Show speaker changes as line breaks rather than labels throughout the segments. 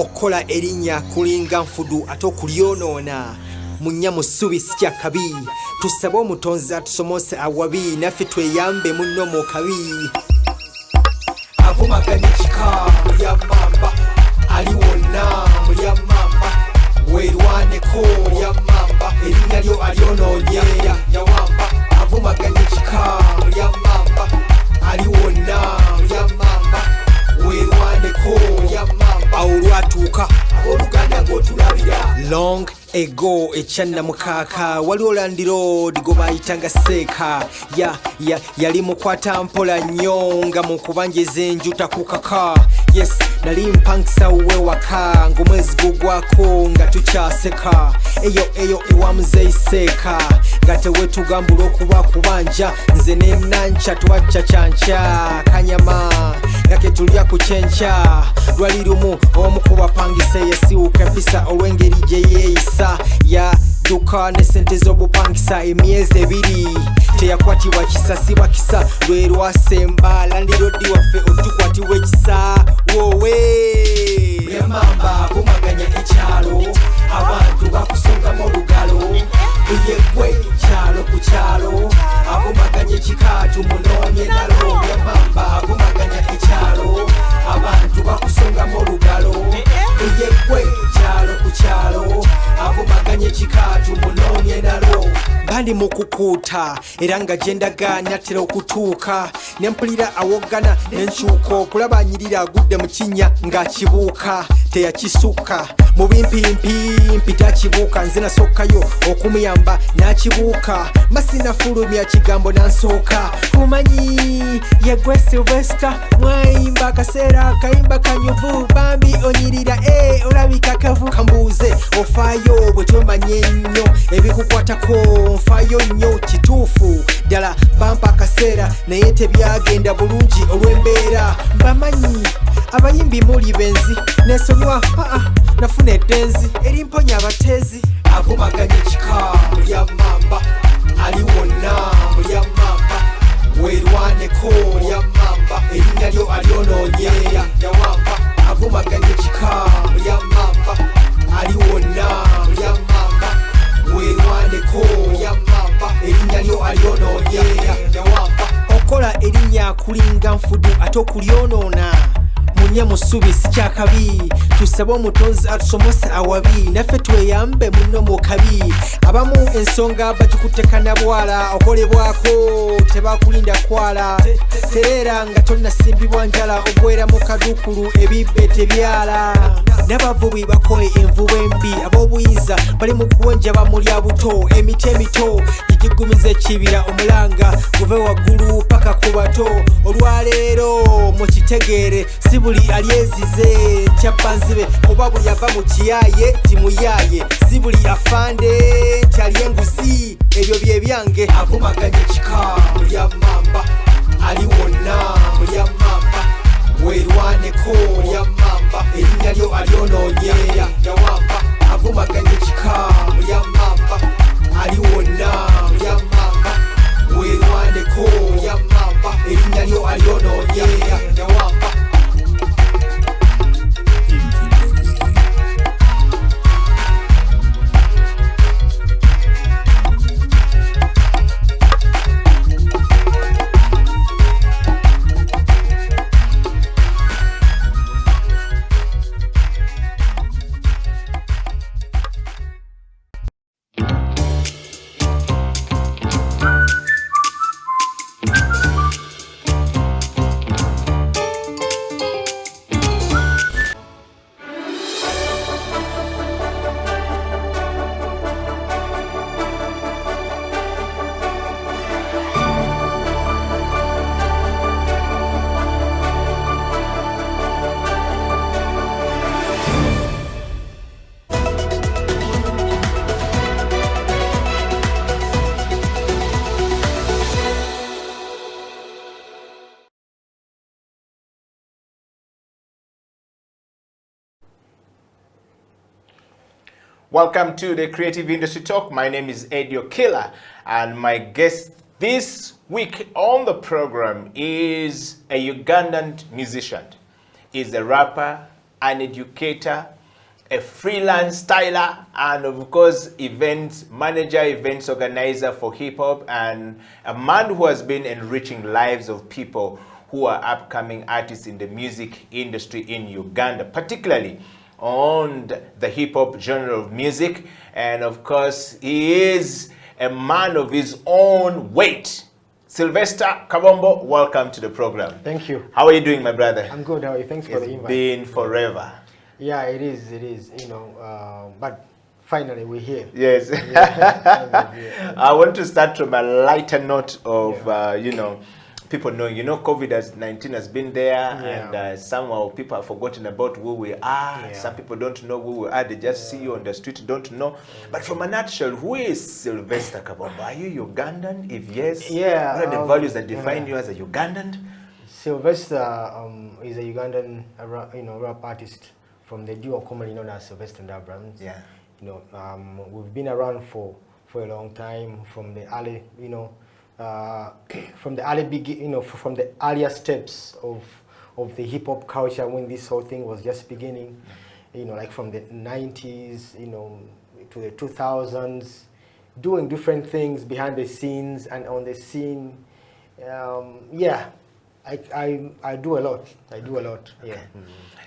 okola erinnya kulinga nfudu ate okulyonoona munya musubi sitya kabi tusabe omutonzi atusomose awabi naffe tweyambe munno mu kabi avumaganya ekika mulya mamba ali wonna mulya mamba weerwaneko mulya mamba erinnya lyo alyonoonye yawamba avumaganya ekika mulya mamba ali wonna mulya mamba weerwaneko mulya mamba awo lwatuuka abooluganda ng'otulabira long ego echanna mukaka wali Orlando Road go bayitanga seeka yali mukwata mpola nnyo nga mu kubanjeza enjuta kukaka yes nali mpankisa uwe waka ng'omwezi gugwako nga tukyaseka eyo ewamuzeyiseeka nga tewetugambula okuba kubanja nze ne nanca twajja kyanca kanyama nga ketulya ku kyenkya lwali lumu omu kubapangisa yasiwuka empisa olw'engeri gye yeeyisa ya duka ne sente z'obupangisa emyezi 2 teyakwatibwa kisasibwa kisa lwe lwasemba landirodi waffe otukwatibwa ekisa wowe yamamba kumaganya ekyalo abantu bakusongamu olugalo yegwe kyalo ku kyalo avumaganya ekikaatu munoonye nalo yamamba avumaganya ekyalo abantu bakusongamu olugalo yegwe kyalo ku kyalo avumaganya ekikaatu munoonye nalo bandi mukukuuta era nga gyendaga natera okutuuka nempulira awogana nenkyuka okulaba anyirira agudde mu kinnya ng'akibuuka teyakisuka mu bimpimpi takibuuka nze nasookayo okumuyamba n'akibuuka masinafulumya kigambo nansooka kumanyi yegwe Sylvester mwayimba akaseera akayimba kanyuvu bambi onyirira olabika kavu kambuuze ofaayo bwe twemanye nnyo ebikukwatako nfaayo nnyo kituufu ddala bampa akaseera naye tebyagenda bulungi olw'embeera mbamanyi abayimbi muli benzi nesonywa nafuna eddenzi erimponya abateezi avumaganya ekika mulya mamba ali wonna mulya mamba weerwaneko mulya mamba erinnya lyo alyonoonye yawamba avumaganya ekika mulya mamba ali wonna mulya mamba weerwaneko mulya mamba erinnya lyo alyonoonye yawamba okola erinnya kulinga nfudu ate okulyonoona munya musubi sikyakabi tusabe omutonzi atusomose awabi naffe tweyambe munno mu kabi abamu ensonga bagikutteka na bwala okolebwako tebakulinda kwala tereera nga tonnasimbibwa njala ogwera mu kadukulu ebibbe tebyala n'abavubi bakoye envubu embi ab'obuyinza bali mu kuwonja bamulya buto emiti emito gigigumiza ekibira omulanga guve waggulu paka ku bato olwaleero mukitegeere si buli alyezize ntyabbanzibe oba buli ava mu kiyaaye timuyaaye si buli afande nti alye enguzi ebyo bye byange avumaganya ekika mulya mamba ali wonna mulya mamba weerwaneko mulya mamba erinnya lyo alyonoonye yawamba avumaganya ekika mulya mamba ali wonna mulya mamba weerwaneko mulya mamba erinnya lyo alyonoonye yawamba
Welcome to the Creative Industry Talk. My name is Educator, and my guest this week on the program is a Ugandan musician. He's a rapper, an educator, a freelance styler, and of course, events manager, events organizer for hip hop, and a man who has been enriching lives of people who are upcoming artists in the music industry in Uganda, particularly on the hip hop genre of music. And of course, he is a man of his own weight. Sylvester Kabombo, welcome to the program.
Thank you.
How are you doing, my brother?
I'm good. How are you? Thanks for the invite.
It's been forever.
Yeah, it is, but finally we're here.
Yes.
Yeah.
I want to start from a lighter note of, people knowing, COVID-19 has been there, and somehow people have forgotten about who we are.
Yeah.
Some people don't know who we are. They just see you on the street, don't know. But from a nutshell, who is Sylvester Kabombo? Are you Ugandan? If yes, what are the values that define you as a Ugandan?
Sylvester is a Ugandan rap artist from the duo commonly known as Sylvester and Abrams.
Yeah.
We've been around for a long time, from the early, from the earlier steps of the hip hop culture when this whole thing was just beginning. Like from the 90s, to the 2000s, doing different things behind the scenes and on the scene. I do a lot. Yeah.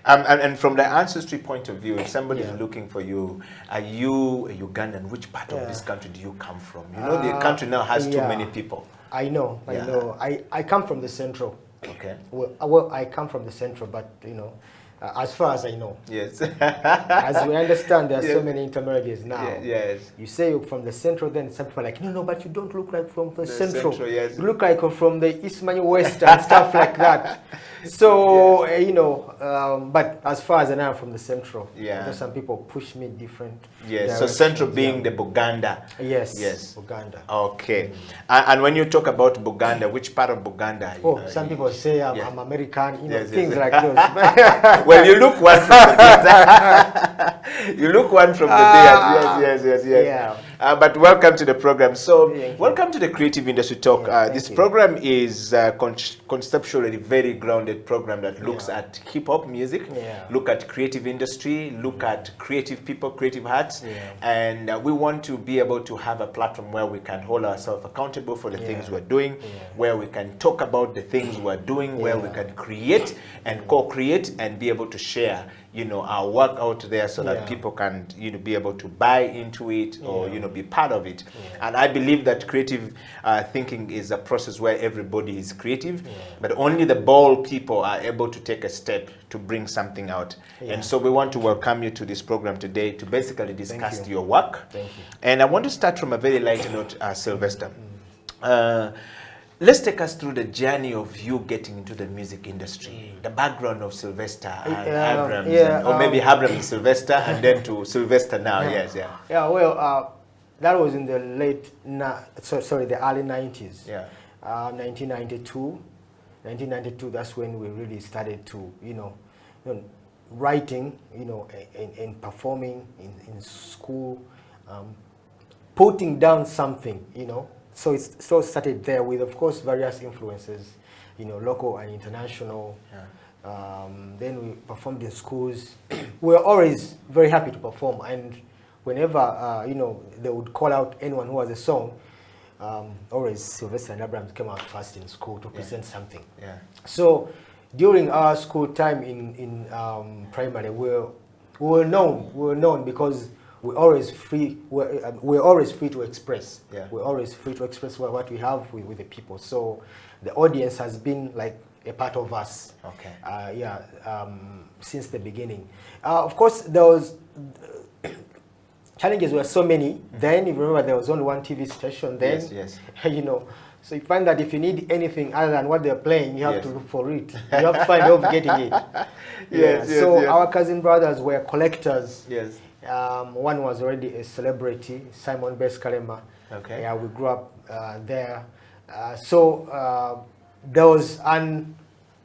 And from the ancestry point of view, if somebody is looking for you, are you a Ugandan? Which part of this country do you come from? The country now has too many people.
I know. I come from the central.
Okay.
Well, I come from the central, but as far as I know.
Yes.
As we understand, there are so many intermarriages now.
Yes.
You say you're from the central, then some people are like, no, but you don't look like from the central.
Yes.
You look like you're from the East Manu West and stuff like that. So, but as far as I know, I'm from the central.
Yeah.
Some people push me different.
Yes. So central being the Buganda.
Yes.
Yes.
Buganda.
Okay. And when you talk about Buganda, which part of Buganda?
Some people say I'm American. Things like those.
Well, you look one from the beard. You look one from the beard. Yes.
Yeah.
But welcome to the program. So, welcome to the Creative Industry Talk. This program is conceptually very grounded program that looks at hip hop music, look at creative industry, look at creative people, creative hearts, and we want to be able to have a platform where we can hold ourselves accountable for the things we're doing, where we can talk about the things we're doing, where we can create and co-create and be able to share our work out there so that people can be able to buy into it or be part of it. And I believe that creative thinking is a process where everybody is creative, but only the bold people are able to take a step to bring something out. And so we want to welcome you to this program today to basically discuss your work.
Thank you.
And I want to start from a very light note, Sylvester. Let's take us through the journey of you getting into the music industry, the background of Sylvester and Abrams, or maybe Abrams and Sylvester, and then to Sylvester now.
Yeah, well, that was in the the early 90s. 1992, that's when we really started to, writing, and performing in school, putting down something, So it started there with, of course, various influences, local and international. Then we performed in schools. We were always very happy to perform, and whenever they would call out anyone who has a song, always Sylvester and Abrams came out first in school to present something. So during our school time in primary, we were known because we're always free to express. We're always free to express what we have with the people. So the audience has been like a part of us. Since the beginning. Of course, there was challenges were so many. Then, if you remember, there was only one TV station then. So you find that if you need anything other than what they're playing, you have to look for it. You have to find out getting it. So our cousin brothers were collectors. One was already a celebrity, Simon Bess Kalema. We grew up there. So there was a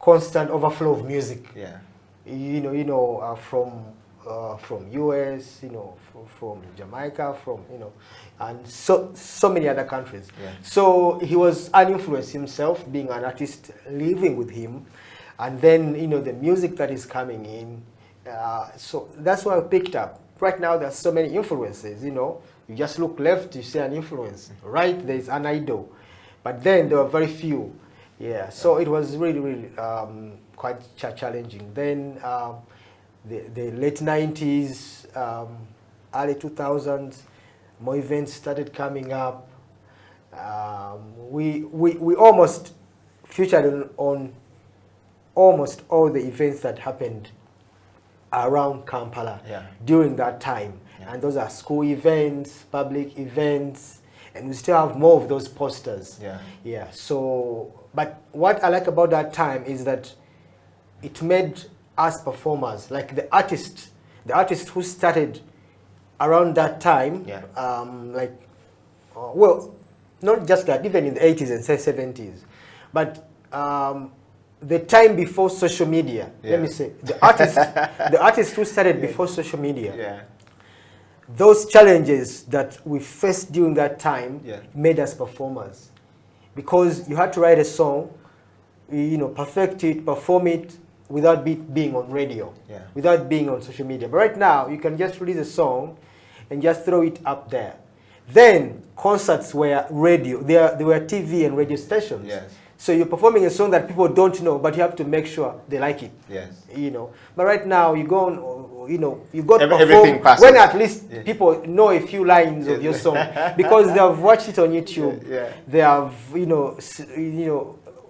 constant overflow of music. From US, from Jamaica, and so many other countries. So he was an influence himself, being an artist, living with him, and then the music that is coming in So that's what I picked up. Right now, there's so many influences, you know. You just look left, you see an influence. Right, there's an idol. But then there were very few. Yeah, so it was really, really quite challenging. Then the late 90s, early 2000s, more events started coming up. We almost featured on almost all the events that happened around Kampala during that time. And those are school events, public events, and we still have more of those posters. So, but what I like about that time is that it made us performers, like the artists who started around that time, well, not just that, even in the 80s and say 70s, but the time before social media, let me say, the artists who started before social media, those challenges that we faced during that time made us performers, because you had to write a song, you know, perfect it, perform it without being on radio, without being on social media. But right now, you can just release a song and just throw it up there. Then concerts were radio, they were TV and radio stations. So you're performing a song that people don't know, but you have to make sure they like it. You know. But right now you go on, you know, you go to perform when at least people know a few lines of your song, because they have watched it on YouTube. They have, you know,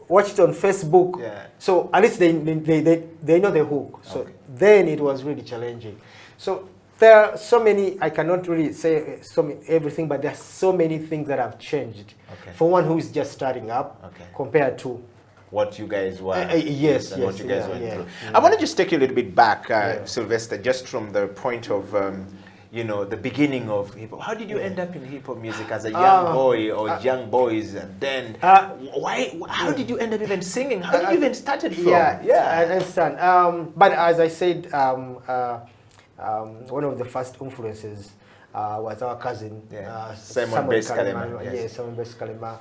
watched it on Facebook. So at least they know the hook. So then it was really challenging. So there are so many, I cannot really say everything, but there are so many things that have changed for one who is just starting up compared to
what you guys were.
What you guys
went through. I want to just take you a little bit back, Sylvester, just from the point of, you know, the beginning of hip hop. How did you end up in hip hop music as a young boy or young boys? And then, how did you end up even singing? How did you even started from?
I understand. But as I said, one of the first influences was our cousin,
Simon Kalema.
Simon Kalema.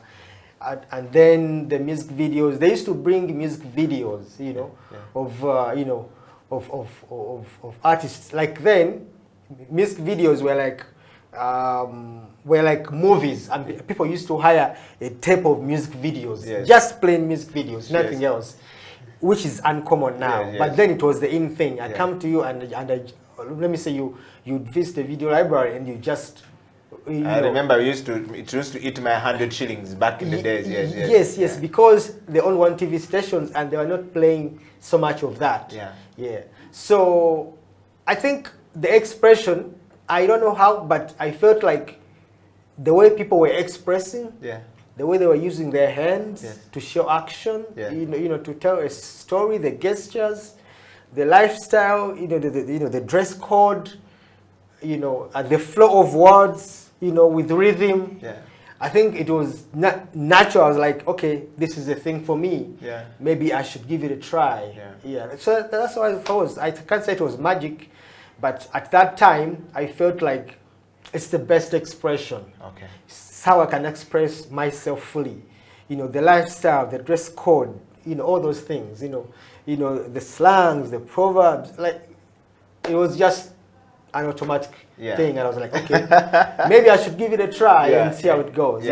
And then the music videos. They used to bring music videos, you know, of you know, of artists. Like then, music videos were like movies, and people used to hire a tape of music videos, just plain music videos, nothing else, which is uncommon now. But then it was the in thing. I come to you and let me say you'd visit the video library and you just.
I remember it used to eat my 100 shillings back in the days.
Yes, because they own one TV stations and they were not playing so much of that. So I think the expression, I don't know how, but I felt like the way people were expressing, the way they were using their hands to show action, you know, to tell a story, the gestures, the lifestyle, the dress code, you know, and the flow of words, you know, with rhythm. I think it was natural. I was like, okay, this is a thing for me. Maybe I should give it a try. So that's why I was. I can't say it was magic, but at that time, I felt like it's the best expression. It's how I can express myself fully. You know, the lifestyle, the dress code, you know, all those things. You know, the slangs, the proverbs. Like, it was just an automatic thing, and I was like, okay, maybe I should give it a try and see how it goes.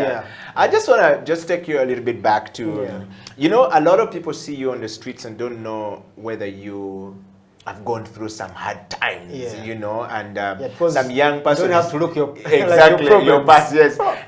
I just want to just take you a little bit back to, you know, a lot of people see you on the streets and don't know whether you have gone through some hard times, you know, and some young person.
You don't have to look your
exactly like your past,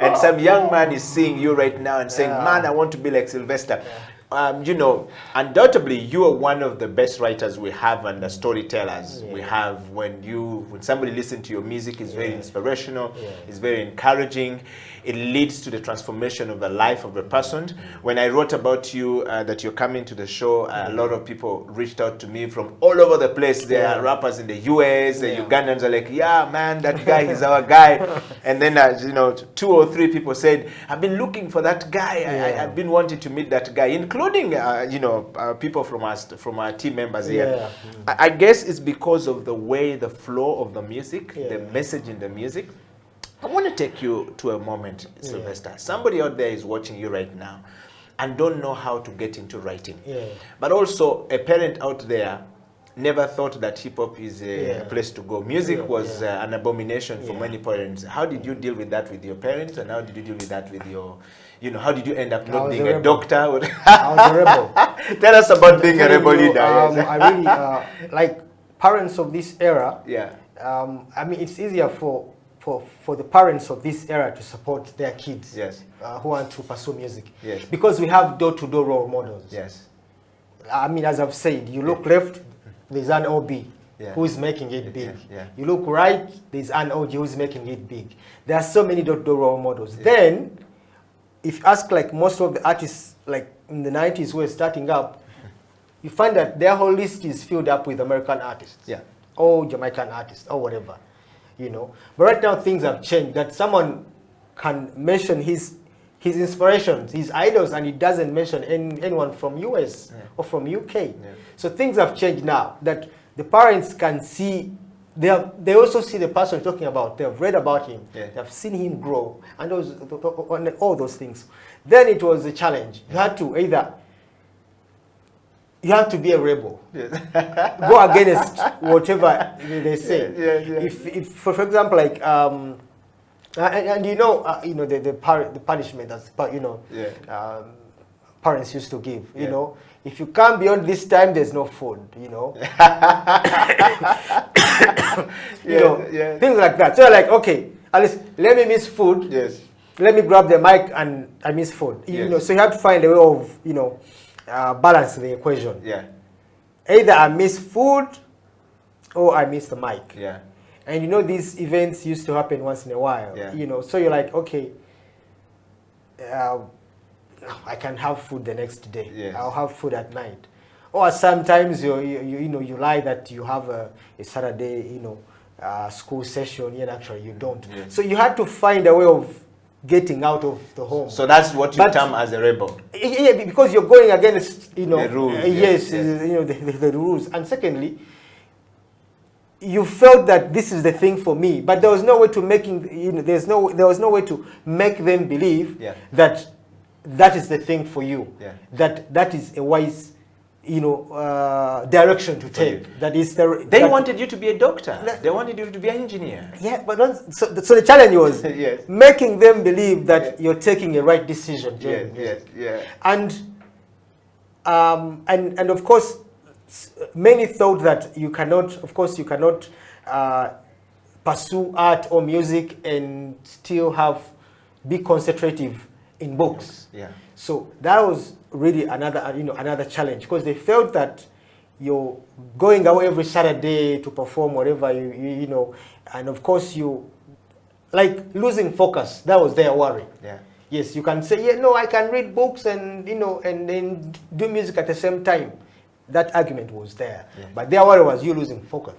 and some young man is seeing you right now and saying, man, I want to be like Sylvester. You know, undoubtedly, you are one of the best writers we have and the storytellers we have. When somebody listens to your music, it's very inspirational, it's very encouraging. It leads to the transformation of the life of a person. When I wrote about you, that you're coming to the show, a lot of people reached out to me from all over the place. There are rappers in the US, the Ugandans are like, yeah, man, that guy is our guy. And then, you know, 2 or 3 people said, I've been looking for that guy. I've been wanting to meet that guy, including, you know, people from our team members here. I guess it's because of the way, the flow of the music, the message in the music. I want to take you to a moment, Sylvester. Somebody out there is watching you right now and don't know how to get into writing. But also a parent out there never thought that hip hop is a place to go. Music was an abomination for many parents. How did you deal with that with your parents, and how did you deal with that with your, you know, how did you end up not being a doctor?
I was a rebel.
Tell us about being a rebel leader.
I really like parents of this era.
Yeah.
I mean, it's easier for the parents of this era to support their kids who want to pursue music.
Yes.
Because we have door-to-door role models.
Yes.
I mean, as I've said, you look left, there's an OB who is making it big. You look right, there's an OG who is making it big. There are so many door-to-door role models. Then, if you ask like most of the artists like in the 90s who were starting up, you find that their whole list is filled up with American artists. Or Jamaican artists or whatever, you know. But right now things have changed, that someone can mention his inspirations, his idols, and he doesn't mention anyone from US or from UK. So things have changed now, that the parents can see, they also see the person talking about, they have read about him, they have seen him grow, and all those things. Then it was a challenge. You had to either, you have to be a rebel, go against whatever they say. If for example, like, and you know the punishment as parents used to give. You know, if you come beyond this time, there's no food. You know, things like that. So like, okay, at least let me miss food. Let me grab the mic and I miss food. You know, so you have to find a way of balance the equation. Either I miss food or I miss the mic. And you know, these events used to happen once in a while. You know, so you're like, okay, I can have food the next day. I'll have food at night. Or sometimes you lie that you have a Saturday school session, yet actually you don't. So you had to find a way of getting out of the home.
So that's what you term as a rebel.
Yeah, because you're going against the rules. The rules. And secondly, you felt that this is the thing for me, but there was no way to there was no way to make them believe that that is the thing for you. That is a wise direction to take. That is
they wanted you to be a doctor. They wanted you to be an engineer.
But so the challenge was making them believe that you're taking a right decision. And of course, many thought that you cannot pursue art or music and still be concentrative in books. So that was really another challenge, because they felt that you're going away every Saturday to perform whatever and of course you like losing focus. That was their worry. Yes, you can say, no, I can read books and and then do music at the same time. That argument was there, but their worry was you losing focus.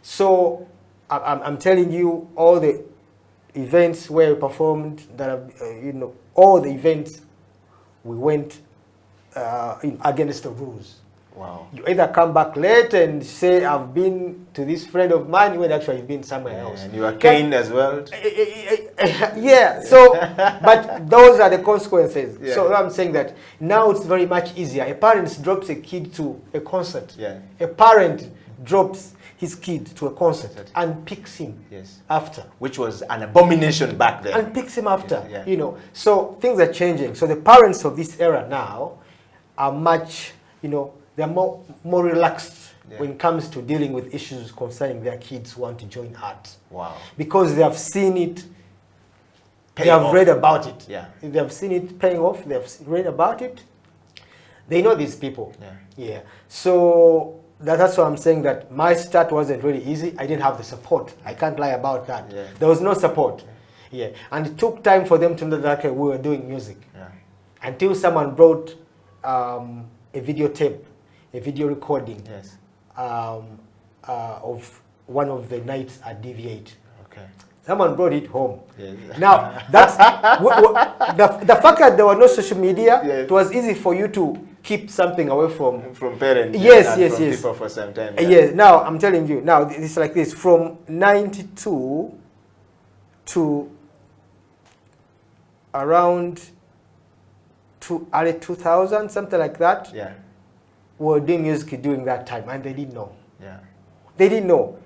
So I'm telling you, all the events where we performed, that all the events we went against the rules. You either come back late and say, I've been to this friend of mine, when actually you've been somewhere else.
And you are caned as well.
So, but those are the consequences. So I'm saying that now it's very much easier. A parent drops a kid to a concert. A parent drops his kid to a concert and picks him after. Which was an abomination back then. And picks him after, So things are changing. So the parents of this era now are much, they're more relaxed when it comes to dealing with issues concerning their kids who want to join art. Because they have seen it, they have read about it. They have seen it paying off, they have read about it. They know these people. So that's why I'm saying that my start wasn't really easy. I didn't have the support. I can't lie about that. There was no support. And it took time for them to know that we were doing music. Until someone brought a videotape, a video recording of one of the nights at DV8. Someone brought it home. Now, that's the fact that there was no social media, it was easy for you to keep something away from
parents.
From
people for some time.
Now I'm telling you, now it's like this, from 92 to around early 2000, something like that. were doing music during that time, and they didn't know.
Yeah.
They didn't know.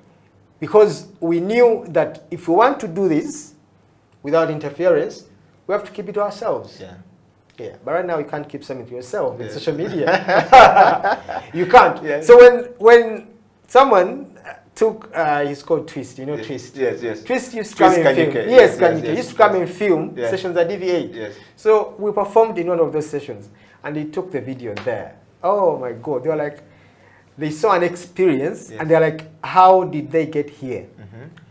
Because we knew that if we want to do this without interference, we have to keep it to ourselves.
Yeah.
Yeah. But right now you can't keep something to yourself with
Yeah.
social media. You can't.
Yeah.
So when someone took, he's called Twist, you know,
Yes.
Twist.
Yes, yes.
Twist used to come and film.
Kanyike.
Yes,
Yes,
Kanyike.
yes,
Used to come
yes.
and film
Yeah.
sessions at DV8.
Yes.
So we performed in one of those sessions, and they took the video there. Oh my God! They were like, they saw an experience,
Yes.
and they're like, how did they get here?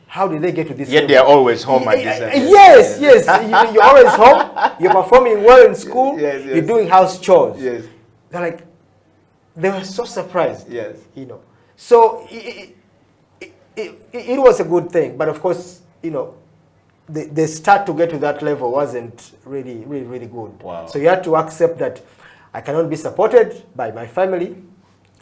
How did they get to this?
Yet
level?
they are always home at this.
Yes, yes. You're always home. You're performing well in school.
Yes, yes.
You're doing house chores.
Yes.
They're like, they were so surprised.
Yes.
You know. So it was a good thing, but of course, you know, the start to get to that level wasn't really good.
Wow.
So you had to accept that I cannot be supported by my family.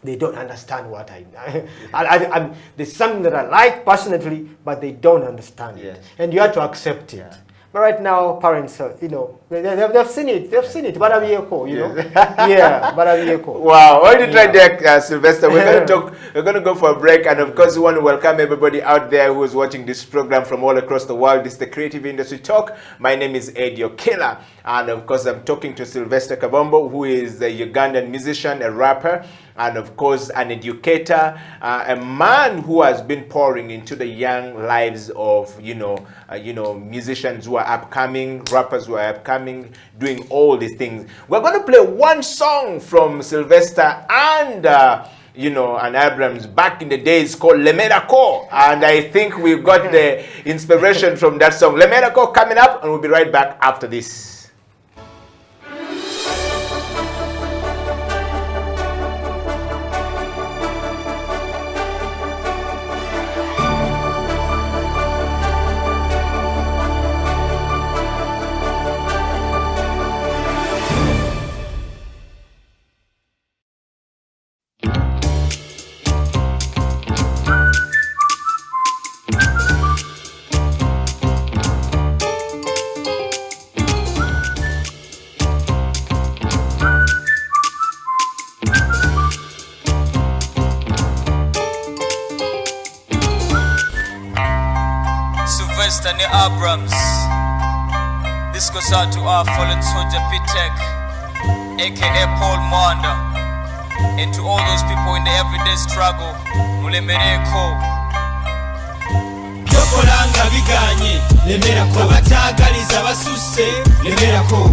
They don't understand what I'm there's something that I like passionately, but they don't understand
Yes.
it. And you have to accept it.
Yeah.
But right now, parents, you know, they've seen it. They've seen it. But I'm here, you know.
Yes.
Yeah, but I'm here.
Wow, what did you try there, Sylvester? We're going to talk. We're going to go for a break, and of course, we want to welcome everybody out there who is watching this program from all across the world. This is the Creative Industry Talk. My name is educator, and of course, I'm talking to Sylvester Kabombo, who is a Ugandan musician, a rapper, and of course, an educator, a man who has been pouring into the young lives of musicians who are upcoming, rappers who are upcoming, doing all these things. We're going to play one song from Sylvester and and Abrams back in the days called Lemera Ko, and I think we got the inspiration from that song. Lemera Ko coming up, and we'll be right back after this.
Sylvester Abrams. This goes out to our fallen soldier Pitek, aka Paul Mwanda, and to all those people in the everyday struggle. Mulemereko.
Yokolanga biganye, lemerako. Abatagaliza basuse, lemerako.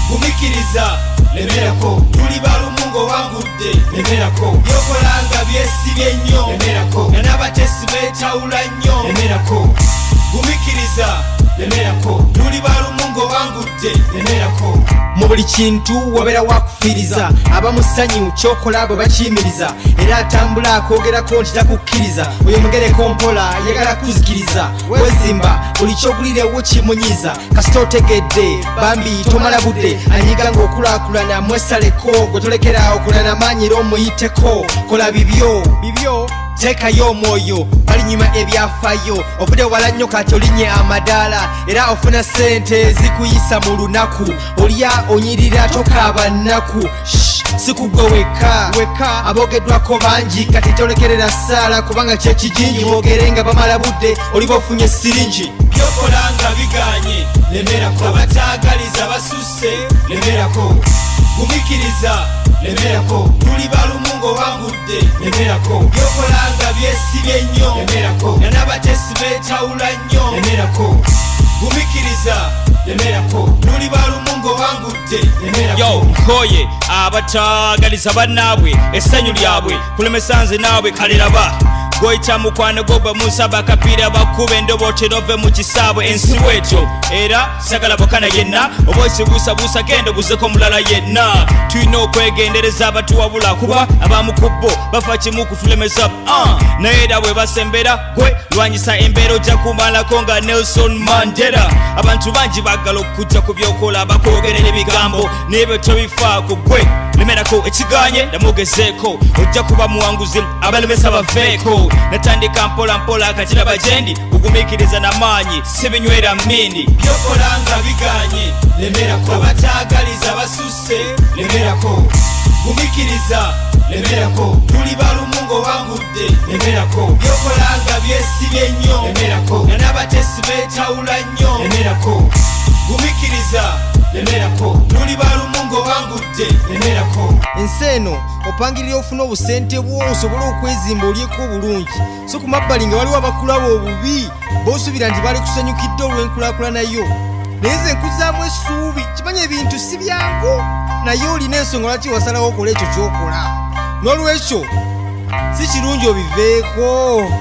Kumikiriza, lemerako. Tuli balumungo wangudde, lemerako. Yokolanga byesibye nnyo, lemerako. N'abatesi beetawula nnyo, lemerako. Kumikiriza, lemerako. Tuli balumungo wangudde, lemerako. Mu buli kintu wabeera wakufiriza, abamusanyu kyokola bwe bakiyimiriza, era atambula akwogerako nti takukkiriza, oyo mugereko mpola yagala kuzikiriza, wezimba buli kyogulirewo kimunyiza, kasita otegedde bambi tomala budde, anyiga ng'okulaakulana mwesaleko, gwe tolekera okulana manyira omuyiteko, kola bibyo teekayo omwoyo, balinyuma ebyafaayo, ovudde wala nnyo kati olinye amadaala, era ofuna sente ezikuyisa mu lunaku, olya onyirira tokaaba nnaku, sikugwe weka abogeddwako bangi, kati tolekerera ssaala kubanga kyekijinji, boogere nga bamala budde oliba ofunye siringi. Byokolanga biganye, lemerako. Abataagaliza basusse, lemerako. Gumikiriza, lemerako. Tuli balumungo bangudde, lemerako. Byokolanga byesibye nnyo, lemerako. N'abatesi beetawula nnyo, lemerako. Gumikiriza, lemerako. Tuli balumungo bangudde, lemerako.
Yo, nkoye abataagaliza bannaabwe, essanyu lyabwe kulemesa nze naawe kaliraba. Goita mukwano goba musaba kapira bakube ndobotero ove mu kisaabwe ensi bwetyo, era sagala bokana yenna obosi busa gendo buzeko mulala yenna. Tulina okwegendereza abatuwabula kuba abamukubbo bafa kimu kutulemesa naye era bwe basembera gwe lwanyisa embeera ojja kumalako nga Nelson Mandela. Abantu bangi bagala okujja ku byokola bakwogerera ebigambo n'ebyo tobifaako gwe lemerako ekiganye ndamugezeeko, ojja kuba muwanguzi abalemesa baveeko. Natandika mpola akatira jendi, kugumikiriza na manyi sibinywera mindi.
Byokolanga biganye, lemerako. Abataagaliza basusse, lemerako. gumikiriza lemerako tuli balumungo wangudde lemerako byokolanga byesibye nnyo lemerako n'abatesi beetawula nnyo lemerako gumikiriza lemerako tuli balumungo wangudde lemerako.
Ensi eno opangirira ofuna obusente bwo osobole okwezimba olyeko obulungi, so ku mabbali nga waliwo abakulaba obubi b'osuubira nti bali kusanyukidde olw'enkulaakulana yo. Naye nze nkuzaamu essuubi, kimanya ebintu si byangu, naye olina ensonga lwaki wasalawo okola ekyo ky'okola. N'olwekyo si kirungi obiveeko.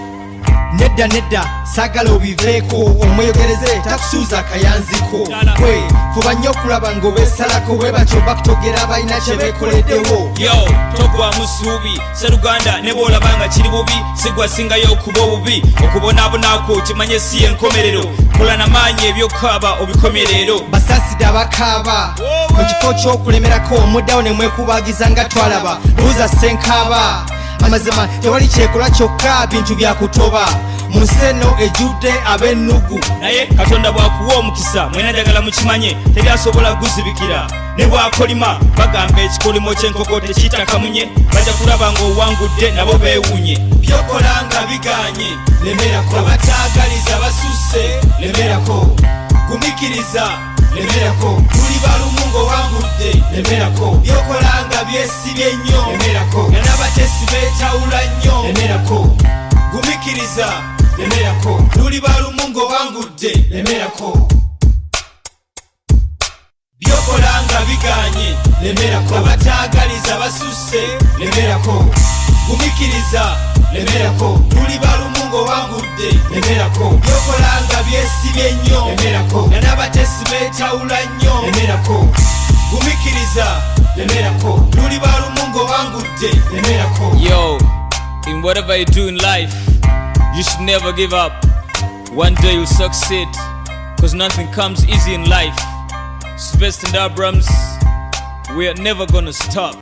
Nedda saagala obiveeko, omweyogereze takusuuza akayanziko. Gwe fuba nnyo okulaba ng'obeesalako bwe batyo bakutogera balina kye beekoleddewo.
Yo, togwamu ssuubi Sseruganda ne bw'olaba nga kiri bubi sigwa singayo okuba obubi okubonaabonako kimanye si y'enkomerero kola n'amaanyi ebyokaaba obikomerero.
Basaasidde abakaaba mu kifo ky'okulemerako omuddawo ne mwekubagiza nga twalaba buuza ssenkaaba. Amazima tewali kyekola kyokka bintu byakutoba mu nsi eno ejjudde ab'ennugu.
Naye Katonda bw'akuwa omukisa mwena njagala mukimanye teryasobola guzibikira ne bw'akolima bagamba ekikolimo ky'enkoko tekiyita bajja kulaba ng'owangudde nabo beewunye.
Byokolanga biganye lemerako abataagaliza basusse lemerako gumikiriza lemerako tuli balumungo wangudde lemerako byokolanga byesibye nnyo lemerako n'abatesi beetawula nnyo lemerako gumikiriza lemerako tuli balumungo wangudde lemerako byokolanga biganye lemerako abataagaliza basusse lemerako gumikiriza lemerako tuli balumungo wangudde lemerako byokolanga byesibye nnyo lemerako n'abatesi beetawula nnyo lemerako gumikiriza lemerako tuli balumungo wangudde lemerako.
Yo, in whatever you do in life, you should never give up. One day you'll succeed, cause nothing comes easy in life. Sylvester Kabombo, we are never gonna stop.